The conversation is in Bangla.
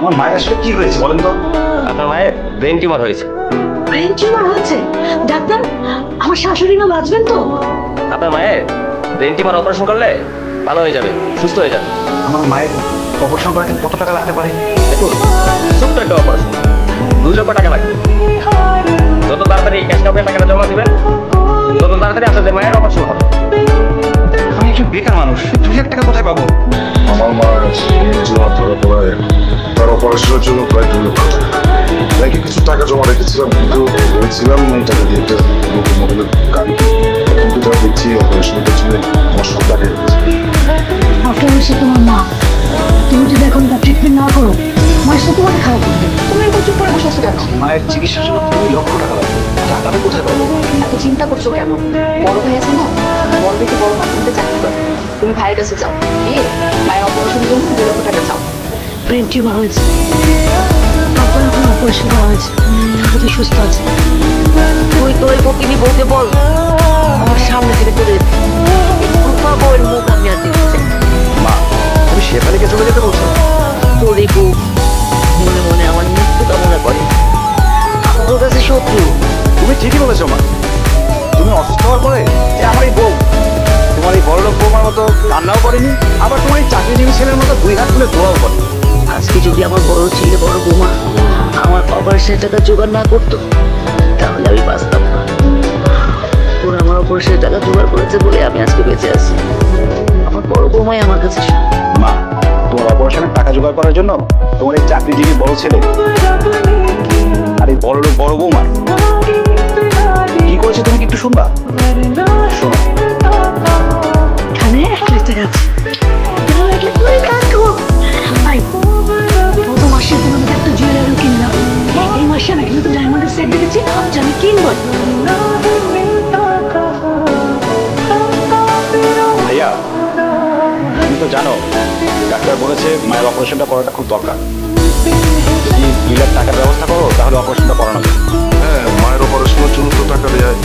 আমার মায়ের আসলে কি হয়েছে বলেন তো? আপনার মায়ের ব্রেন টিউমার হয়েছে। ব্রেন টিউমার হয়েছে? ডাক্তার, আমার শাশুড়ি না বাঁচবেন তো? আপনার মায়ের ব্রেন টিউমার অপারেশন করলে ভালো হয়ে যাবে, সুস্থ হয়ে যাবে। আমার মায়ের অপারেশন করাতে কত টাকা লাগতে পারে? দেখুন, ছোট্ট একটা অপারেশন 2 লক্ষ টাকা লাগবে। যত তাড়াতাড়ি ক্যাশ কাপে টাকাটা জমা দিবেন, তত তাড়াতাড়ি আপনাদের মায়ের অপারেশন হবে। আমি একজন বেকার মানুষ, 2 লাখ টাকা কোথায় পাবো? আমার মা ধরা পড়ায় তার অপারেশনের জন্য প্রায় 2 লক্ষ টাকা। ব্যাংকে কিছু টাকা জমা রেখেছিলাম, কিন্তু ভেবেছিলাম এই টাকা দিয়ে একটা নতুন মডেলের গাড়ি কম্পিউটার দেখছি অপারেশনের পেছনে আমার সব টাকা রেখেছি। আপনার হচ্ছে তোমার মা, তুমি যদি এখন তার ট্রিটমেন্ট না করো, মায়ের সাথে তোমাকে খারাপ করবে। তুমি এরকম চুপ করে বসে আছো কেন? মায়ের চিকিৎসার জন্য 2 লক্ষ টাকা লাগবে, টাকা আমি কোথায় পাবো? এত চিন্তা করছো কেন? বড় ভাই আছে না, বড় ভাইকে বড় মাধ্যমে চাকরি করে। তুমি ভাইয়ের কাছে যাও, গিয়ে মায়ের অপারেশনের জন্য 2 লক্ষ টাকা চাও। ব্রেন টিউমার হয়েছে, তারপর এখন অপারেশন করা হয়েছে, তারপরে সুস্থ আছে। তুই তো ওই বকিনি বউকে বল আমার সামনে থেকে চলে যেতে। বউয়ের মুখ আমি আর দেখতে চাই না। মা, তুমি শেফালিকে চলে যেতে বলছো? তোর এই বউ মনে মনে আমার মৃত্যু কামনা করে, আমার কাছে শত্রু। তুমি ঠিকই বলেছো মা। তুমি অসুস্থ হওয়ার পরে যে আমার এই বউ, তোমার এই বড়লোক বৌমার মতো কান্নাও করেনি, আবার তোমার এই চাকরিজীবী ছেলের মতো 2 হাত তুলে দোয়াও করে। আজকে যদি আমার বড় ছেলে বড় বৌমা আমার অপারেশনের টাকা জোগাড় না করতো, তাহলে আমি বাঁচতাম না। ওরা আমার অপারেশনের টাকা জোগাড় করেছে বলে আমি আজকে বেঁচে আছি। আমার বড় বৌমাই আমার কাছে সব। মা, তোমার অপারেশনের টাকা জোগাড় করার জন্য তোমার এই চাকরিজীবী বড় ছেলে আর এই বড়লোক বড় বৌমা কি করেছে তুমি কি একটু শুনবা? শোনো। এখানে 1 লাখ টাকা আছে। ভাই, গত মাসে তোমাদের একটা জুয়েলারি কিনলাম, এই মাসে আমি কিন্তু ডায়মন্ডের সেট দেখেছি, ভাবছি আমি কিনবো। ভাইয়া, তুমি তো জানো ডাক্তার বলেছে মায়ের অপারেশনটা করাটা খুব দরকার। যদি 2 লাখ টাকার ব্যবস্থা করো তাহলে অপারেশনটা করানো যাবে। হ্যাঁ, মায়ের অপারেশনের জন্য তো টাকা দেয়।